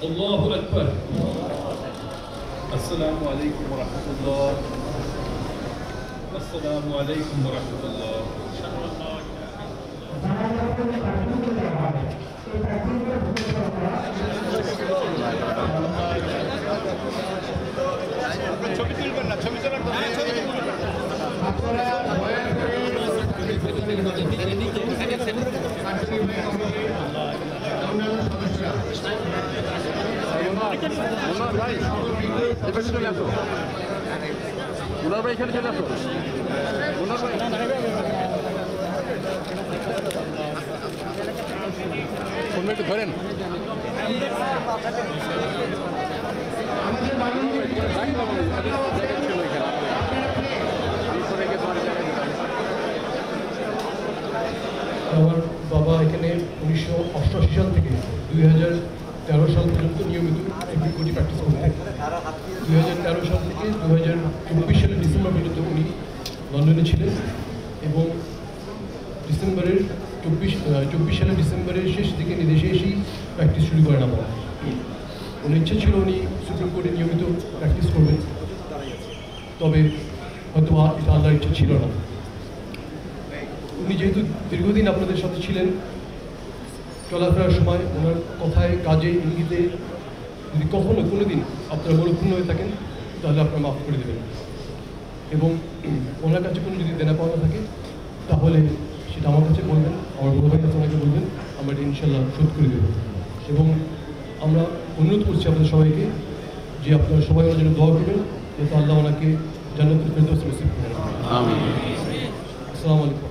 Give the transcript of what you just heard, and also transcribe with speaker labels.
Speaker 1: আল্লাহু আকবার। আসসালামু আলাইকুম ওয়া রাহমাতুল্লাহ। আসসালামু আলাইকুম ওয়া রাহমাতুল্লাহ।
Speaker 2: ছবি তুলবেন না, ছবি তোলার ওনার ভাই এখানে চলে আসো। ওনার ভাই ফোনটা একটু ধরেন।
Speaker 3: আমার বাবা এখানে 1988 সাল থেকে 2013 সাল পর্যন্ত নিয়মিত এমপিকোটি প্র্যাকটিস করতেন। 2013 সাল থেকে 2024 সালের ডিসেম্বর পর্যন্ত উনি লন্ডনে ছিলেন এবং ডিসেম্বরের 24 সালের ডিসেম্বরের শেষ দিকে দেশে এসেই প্র্যাকটিস শুরু করেন আমার। ওনার ইচ্ছা ছিল উনি সুপ্রিম কোর্টে নিয়মিত প্র্যাকটিস করবেন, তবে হয়তো এটা আল্লাহর ইচ্ছা ছিল না। উনি যেহেতু দীর্ঘদিন আপনাদের সাথে ছিলেন, চলাফেরার সময় ওনার কথায় কাজে ইঙ্গিতে যদি কখনো কোনো দিন আপনারা মনক্ষুণ্ণ হয়ে থাকেন তাহলে আপনারা মাফ করে দেবেন এবং ওনার কাছে কোনো যদি দেনা পাওয়া থাকে তাহলে সেটা আমার কাছে বলবেন, আমার বড় ভাইয়ের কাছে আমাকে বলবেন, আমরা এটা ইনশাল্লাহ শোধ করে দেব। এবং আমরা অনুরোধ করছি আপনাদের সবাইকে যে আপনারা সবাই ওনার জন্য দোয়া করবেন যাতে আল্লাহ ওনাকে জান্নাতুল ফেরদৌস নসিব করেন। আসসালামু আলাইকুম।